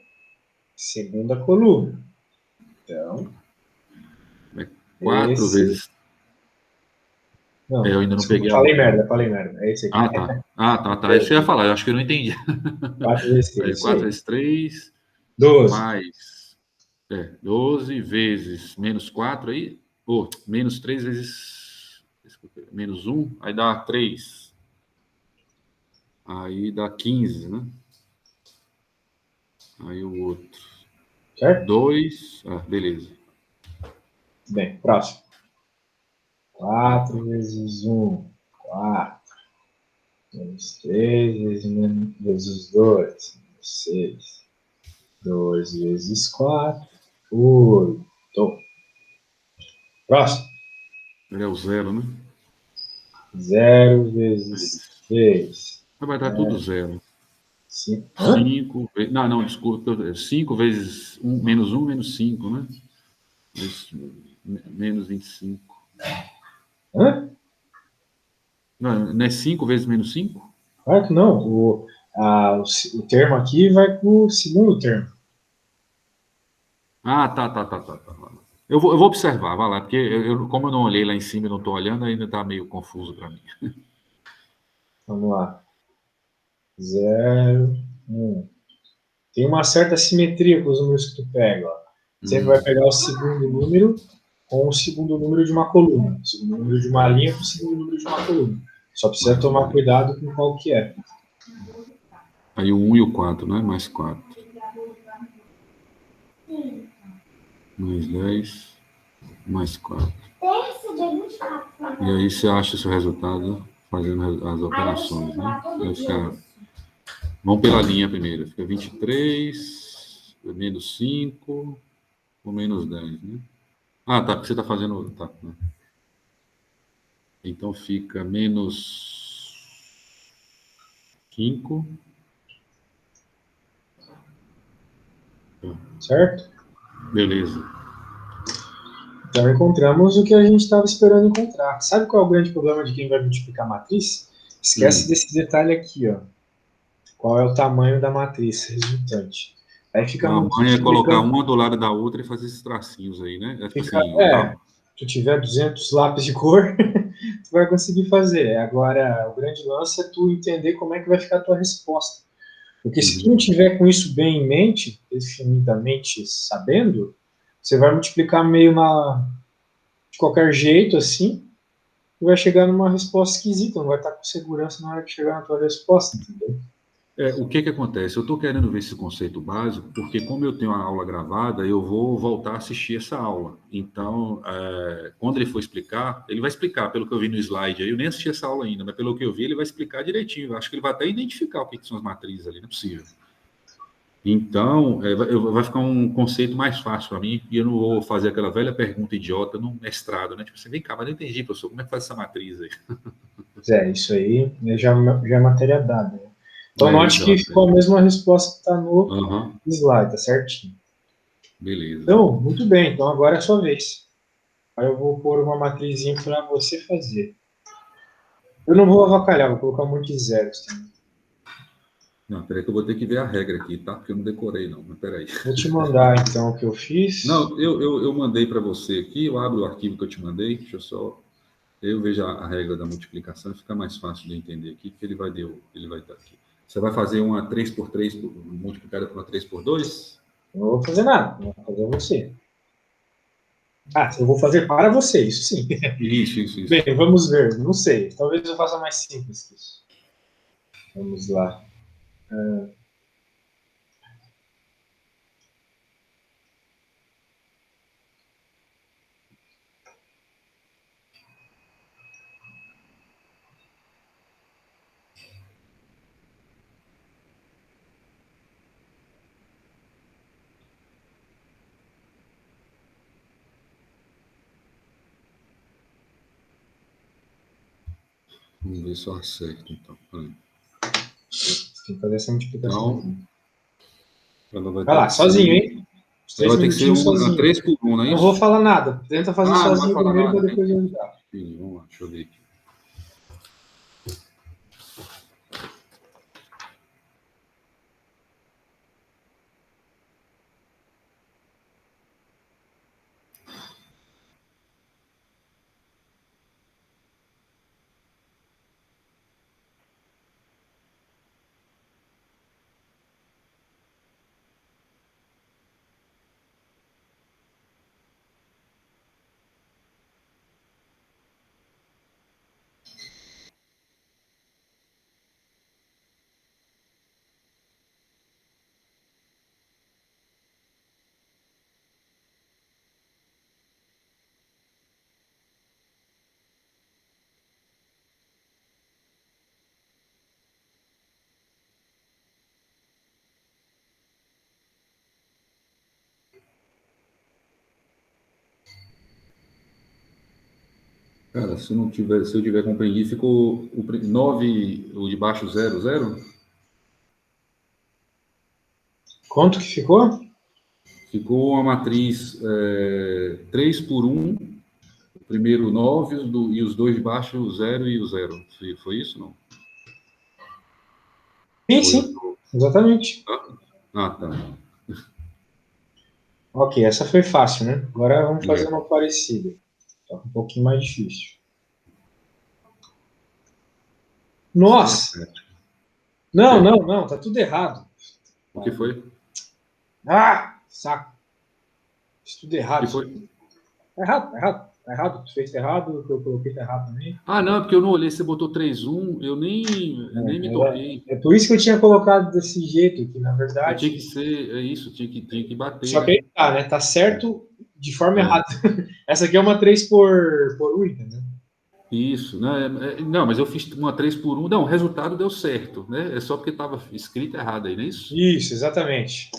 segunda coluna. Então, É 4 esse. vezes. Eu Não, ainda não desculpa, peguei a falei outra. merda, falei merda. É esse aqui. Ah, tá. Ah, tá, tá. Isso eu ia falar, eu acho que eu não entendi. 4 vezes 3, Aí, isso 4 aí. vezes 3 12. mais 12 vezes menos 4 aí. Ou menos 3 vezes menos 1, aí dá 3. Aí dá 15, né? Aí o outro. Certo? 2. Ah, beleza. Bem, próximo. Ah, 4 vezes 1, 4. Menos 3 vezes 2, menos 6. 2 vezes 4, 8. Próximo. ele é o 0, né? 0 vezes 3. Vai dar tudo 0. 5. Hã? 5. Não, não, desculpa. 5 vezes 1, menos 1, menos 5, né? Menos 25. Hã? Não, não é 5 vezes menos 5? Claro que não. O termo aqui vai para o segundo termo. Ah, tá, tá, tá, tá, tá. Eu vou observar, vai lá, porque como eu não olhei lá em cima e não estou olhando, ainda está meio confuso para mim. Vamos lá. 0, 1. Tem uma certa simetria com os números que tu pega. Ó. Sempre vai pegar o segundo número com o segundo número de uma coluna. O segundo número de uma linha com o segundo número de uma coluna. Só precisa tomar cuidado com qual que é. Aí o 1 e o 4, né? Mais 4. Mais 10. Mais 4. E aí você acha o seu resultado fazendo as operações, né? Vai ficar... Vamos pela linha primeiro. Fica 23, menos 5. por menos 10, né? Ah, tá, porque você está fazendo... Tá, né? Então fica menos 5. Certo? Beleza. Então encontramos o que a gente estava esperando encontrar. Sabe qual é o grande problema de quem vai multiplicar a matriz? Esquece desse detalhe aqui, ó. Qual é o tamanho da matriz resultante? Aí fica A mãe é colocar multiplicando, uma do lado da outra e fazer esses tracinhos aí, né? É tipo fica, assim, se tu tiver 200 lápis de cor, tu vai conseguir fazer. Agora, o grande lance é tu entender como é que vai ficar a tua resposta. Porque se tu não tiver com isso bem em mente, definidamente sabendo, você vai multiplicar meio de qualquer jeito, assim, e vai chegar numa resposta esquisita, não vai estar com segurança na hora de chegar na tua resposta, entendeu? o que que acontece? Eu estou querendo ver esse conceito básico, porque como eu tenho a aula gravada, eu vou voltar a assistir essa aula. Então, quando ele for explicar, ele vai explicar, pelo que eu vi no slide aí, eu nem assisti essa aula ainda, mas pelo que eu vi, ele vai explicar direitinho. Eu acho que ele vai até identificar o que que são as matrizes ali, não é possível. Então, vai ficar um conceito mais fácil para mim, e eu não vou fazer aquela velha pergunta idiota no mestrado, né? Tipo assim, vem cá, mas não entendi, professor, como é que faz essa matriz aí? Isso aí já é matéria dada, né? Então, note que Exato. ficou a mesma resposta que está no Aham, slide, tá certinho. beleza. Então, muito bem, então agora é a sua vez. Aí eu vou pôr uma matrizinha para você fazer. Eu não vou avacalhar, vou colocar um monte de zeros também. Não, peraí que eu vou ter que ver a regra aqui, tá? Porque eu não decorei, não. Mas peraí. Vou te mandar então o que eu fiz. Não, eu mandei para você aqui, eu abro o arquivo que eu te mandei, deixa eu só. Eu vejo a regra da multiplicação, fica mais fácil de entender aqui, que ele vai estar aqui. Você vai fazer uma 3 por 3 multiplicada por uma 3 por 2? Não vou fazer nada, vou fazer você. Ah, eu vou fazer para você, isso sim. Isso. Bem, vamos ver. Não sei. Talvez eu faça mais simples que isso. Vamos lá. Vamos ver se eu acerto, então. Tem que fazer essa multiplicação. Então, ela vai Vai ter lá, que ser. sozinho, hein? Os Ela 3 vai ter que ser minutinhos uma sozinho. 3 por 1, não é Não vou isso? falar nada. Tenta fazer Ah, não vai sozinho falar primeiro para nada, né? depois eu ajudar. Vamos lá, deixa eu ver aqui. Cara, se eu tiver compreendido, ficou 9, o de baixo 0, 0? Quanto que ficou? Ficou uma matriz 3 por 1, o primeiro 9 e os dois de baixo, o 0 e o 0. Foi isso, não? Sim, Ou eu sim. tô... Exatamente. Ah, tá. Ok, essa foi fácil, né? Agora vamos fazer É, uma parecida. Tá um pouquinho mais difícil. Nossa! o Não, quê? não, não, tá tudo errado. O que foi? Ah, saco. Isso tudo O que errado. foi? Tá errado, tá errado. Tá errado. Tu fez errado, o que eu coloquei tá errado também. Ah, não, é porque eu não olhei, você botou 3-1, eu nem me toquei. É por isso que eu tinha colocado desse jeito, que na Tinha que verdade. ser, é isso, tinha que bater, Só que né? aí tá, né? Tá certo de forma É, errada. Essa aqui é uma 3 por 1, entendeu? isso, né? Não, mas eu fiz uma 3 por 1. Não, o resultado deu certo, né? É só porque estava escrito errado aí, não é isso? Isso, exatamente.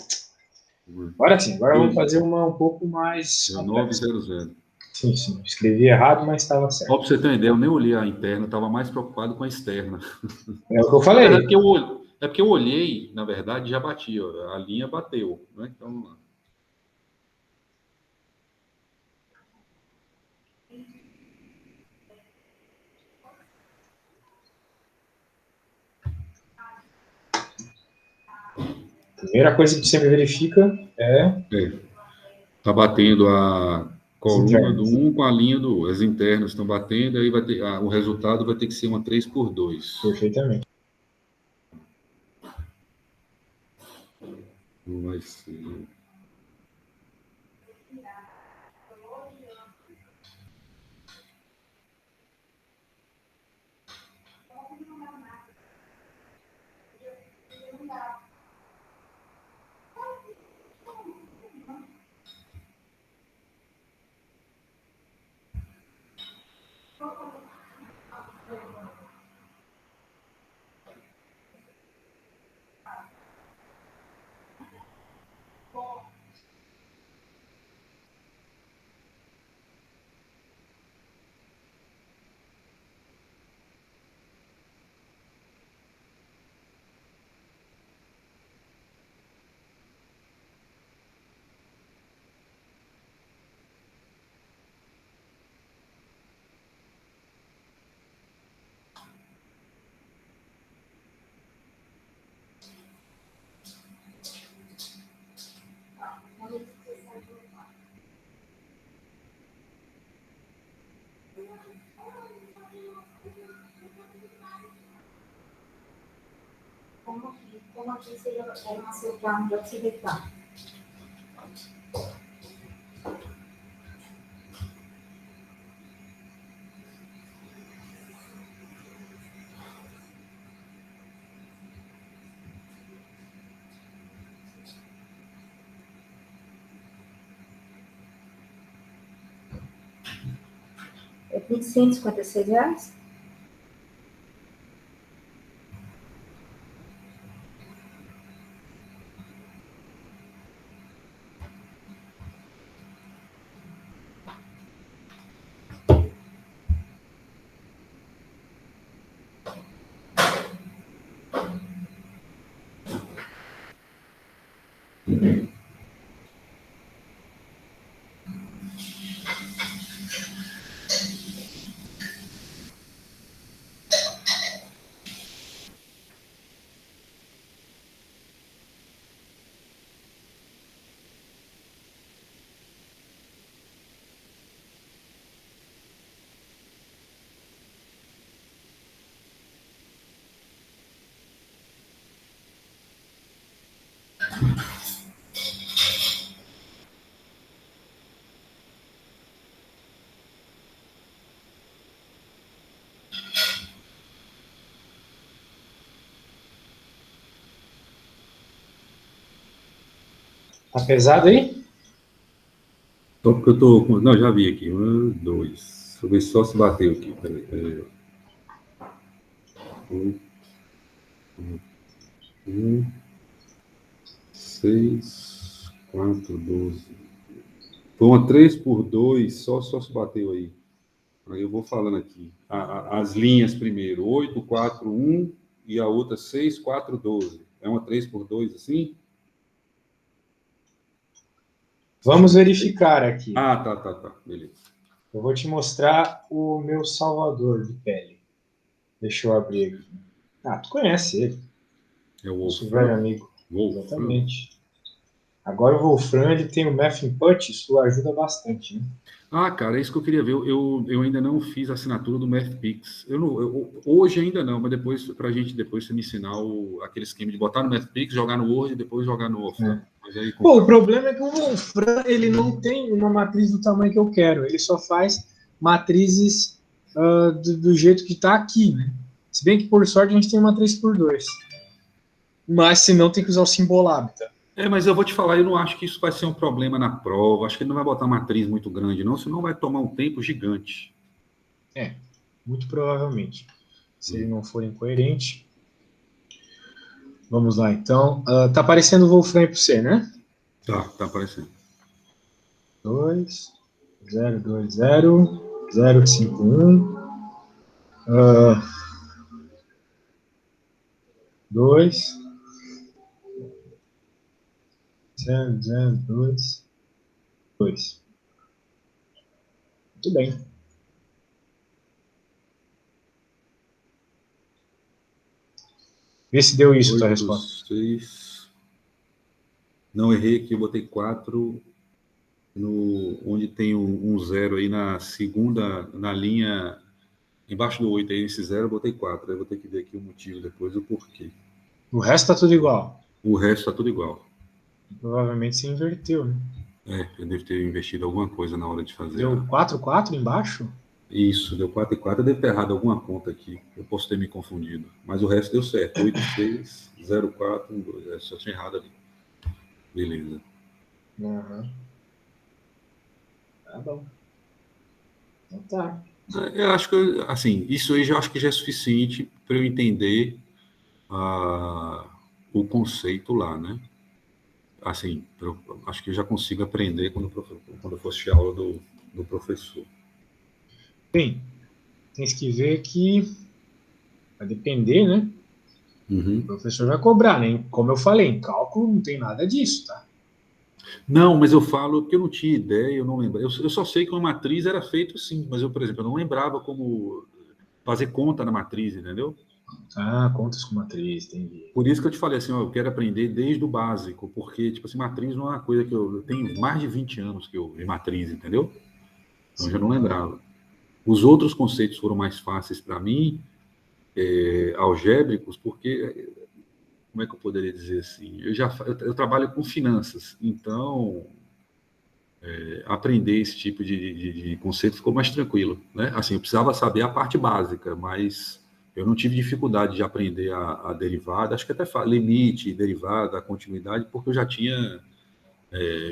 Agora sim, agora vamos fazer uma um pouco mais complexa. 900. Sim, escrevi errado, mas estava Só certo. para você ter uma ideia, eu nem olhei a interna, eu estava mais preocupado com a externa. É o que eu Na falei. verdade, é porque eu olhei, na verdade, já bati, ó, a linha bateu, né? Então, vamos lá. A primeira coisa que você verifica é Tá batendo a as coluna do internas. 1 com a linha do. As internas estão batendo, aí vai ter, o resultado vai ter que ser uma 3/2. Perfeitamente. Não vai ser. Como aqui seria uma soprano de ocidental. É R$ 156? Tá pesado aí? Só porque eu tô. Não, já vi aqui. 1, 2. Deixa eu ver só se bateu aqui. Peraí. 1, 6, 4, 12. Foi uma 3/2, só se bateu aí. Aí eu vou falando aqui. As linhas primeiro, 8, 4, 1 e a outra 6, 4, 12. É uma 3/2 assim? Vamos verificar aqui. Ah, tá. Beleza. Eu vou te mostrar o meu salvador de pele. Deixa eu abrir aqui. Ah, tu conhece ele. É o Nosso velho Wolfram? amigo. Wolfram? Exatamente. Agora o Wolfram ele tem o Math Input, isso ajuda bastante, né? Ah, cara, é isso que eu queria ver. Eu ainda não fiz a assinatura do MathPix. Hoje ainda não, mas depois, pra gente depois você me ensinar aquele esquema de botar no MathPix, jogar no Word e depois jogar no Wolfram. É. Mas aí, com Pô, o calma. problema é que o Wolfram ele não tem uma matriz do tamanho que eu quero. Ele só faz matrizes do jeito que está aqui, né? Se bem que, por sorte, a gente tem uma 3x2. Mas, se não, tem que usar o Symbolab, tá? Mas eu vou te falar, eu não acho que isso vai ser um problema na prova. Acho que ele não vai botar uma matriz muito grande, não, senão vai tomar um tempo gigante. É, muito provavelmente. Se ele não for incoerente. Vamos lá, então. Tá aparecendo o Wolfram para você, né? Tá aparecendo. 2, 0, 2, 0, 0, 5, 1, 2, 0, 0, 2, 2. Muito bem. Vê se deu isso a tua 8, resposta. 6. Não errei aqui, eu botei 4 onde tem um 0 aí na segunda, na linha, embaixo do 8 aí, esse 0 eu botei 4. Aí eu vou ter que ver aqui o motivo depois, o porquê. O resto tá tudo igual. O resto tá tudo igual. Provavelmente você inverteu, né? Eu devo ter investido alguma coisa na hora de fazer. Deu 4, 4 embaixo? Isso, deu 4 e 4. Eu devo ter errado alguma conta aqui. Eu posso ter me confundido. Mas o resto deu certo. 8, 6, 0, 4, 1, 2. Só tinha errado ali. Beleza. Uhum. Tá bom. Então tá. Eu acho que, assim, isso aí já acho que já é suficiente para eu entender o conceito lá, né? Assim, eu acho que eu já consigo aprender quando eu for assistir a aula do professor. Bem, tem que ver que vai depender, né? Uhum. O professor vai cobrar, né? Como eu falei, em cálculo não tem nada disso, tá? Não, mas eu falo que eu não tinha ideia, eu não lembro. Eu só sei que uma matriz era feito assim, mas eu, por exemplo, eu não lembrava como fazer conta na matriz, entendeu? Ah, contas com matriz, entendi. Por isso que eu te falei assim, ó, eu quero aprender desde o básico, porque, tipo assim, matriz não é uma coisa que eu tenho mais de 20 anos que eu vi matriz, entendeu? Então eu já não lembrava. Os outros conceitos foram mais fáceis para mim, algébricos, porque, como é que eu poderia dizer assim? Eu trabalho com finanças, então aprender esse tipo de conceito ficou mais tranquilo, né? Assim, eu precisava saber a parte básica, mas eu não tive dificuldade de aprender a derivada, acho que até limite, derivada, continuidade, porque eu já tinha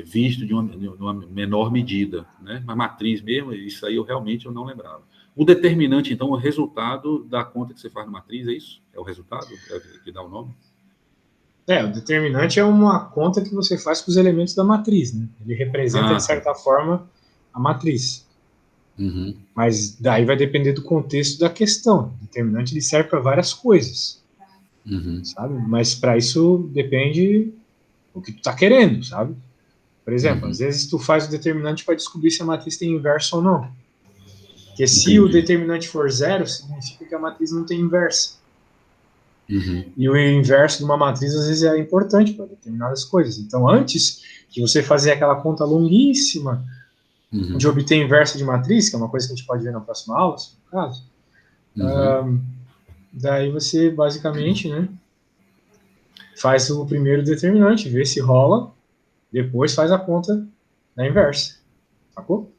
visto de uma menor medida, né? Mas matriz mesmo, isso aí eu não lembrava. O determinante, então, é o resultado da conta que você faz na matriz, é isso? É o resultado? É o que dá o nome? O determinante é uma conta que você faz com os elementos da matriz, né? Ele representa, Ah, de tá. certa forma, a matriz. Uhum. Mas daí vai depender do contexto da questão. O determinante ele serve para várias coisas, Uhum. sabe? Mas para isso depende o que tu tá querendo, sabe? Por exemplo, Uhum. às vezes tu faz o determinante para descobrir se a matriz tem inverso ou não. Porque se o Entendi. determinante for zero, significa que a matriz não tem inversa. Uhum. E o inverso de uma matriz às vezes é importante para determinadas coisas. Então, antes de você fazer aquela conta longuíssima Uhum. de obter inverso de matriz, que é uma coisa que a gente pode ver na próxima aula, se for o caso, Uhum. daí você basicamente, né, faz o primeiro determinante, vê se rola, depois faz a conta da inversa. Sacou?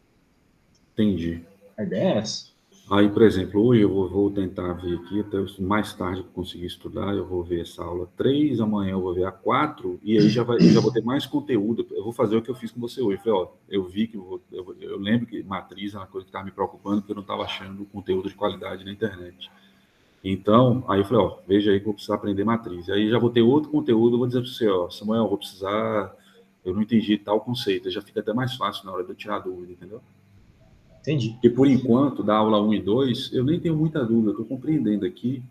Entendi. A ideia é essa. Aí, por exemplo, hoje eu vou tentar ver aqui, até mais tarde que eu conseguir estudar, eu vou ver essa aula 3, amanhã eu vou ver a 4, e aí eu já vou ter mais conteúdo. Eu vou fazer o que eu fiz com você hoje. Eu falei, ó, eu vi que eu lembro que matriz é uma coisa que estava me preocupando, porque eu não estava achando conteúdo de qualidade na internet. Então, aí eu falei, ó, veja aí que eu vou precisar aprender matriz. E aí já vou ter outro conteúdo, eu vou dizer para você, ó, Samuel, eu vou precisar, eu não entendi tal conceito, já fica até mais fácil na hora de eu tirar dúvida, entendeu? Entendi. Porque, por enquanto, da aula 1 e 2, eu nem tenho muita dúvida, estou compreendendo aqui.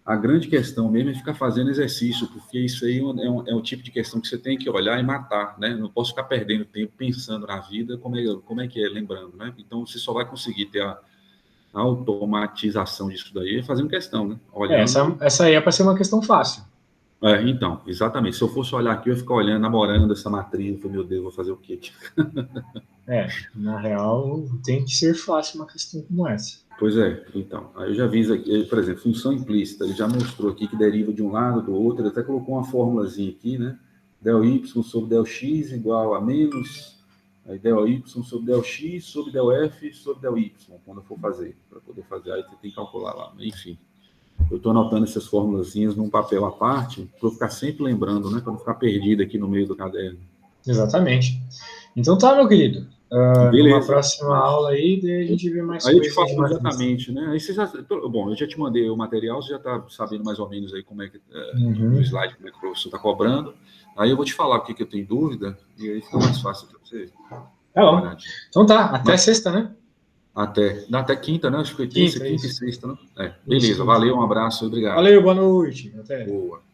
A grande questão mesmo é ficar fazendo exercício, porque isso aí é um tipo de questão que você tem que olhar e matar, né? Não posso ficar perdendo tempo pensando na vida, como é que é, lembrando, né? Então, você só vai conseguir ter a automatização disso daí fazendo questão, né? Olhando. Essa aí é para ser uma questão fácil. Então, exatamente. Se eu fosse olhar aqui, eu ia ficar olhando, namorando essa matriz, eu falei, meu Deus, vou fazer o quê? Na real, tem que ser fácil uma questão como essa. Pois é, então. Aí eu já vi aqui, por exemplo, função implícita, ele já mostrou aqui que deriva de um lado, do outro, ele até colocou uma formulazinha aqui, né? Del y sobre del x igual a menos, aí del y sobre del x sobre del f sobre del y, quando eu for fazer, para poder fazer, aí você tem que calcular lá, enfim. Eu estou anotando essas formulazinhas num papel à parte, para eu ficar sempre lembrando, né? Para não ficar perdido aqui no meio do caderno. Exatamente. Então tá, meu querido. Numa Beleza. próxima aula aí, daí a gente vê mais Aí eu te coisas de falo matriz. exatamente, né? Aí você já, bom, eu já te mandei o material, você já está sabendo mais ou menos aí como é que no Uhum. slide como é que o professor está cobrando. Aí eu vou te falar o que eu tenho dúvida, e aí fica mais fácil para você. Tá bom. Então tá, até sexta, né? Até quinta, né? Acho que foi terça, quinta e sexta, né? Beleza, Isso. valeu, um abraço, obrigado. Valeu, boa noite. Até. Boa.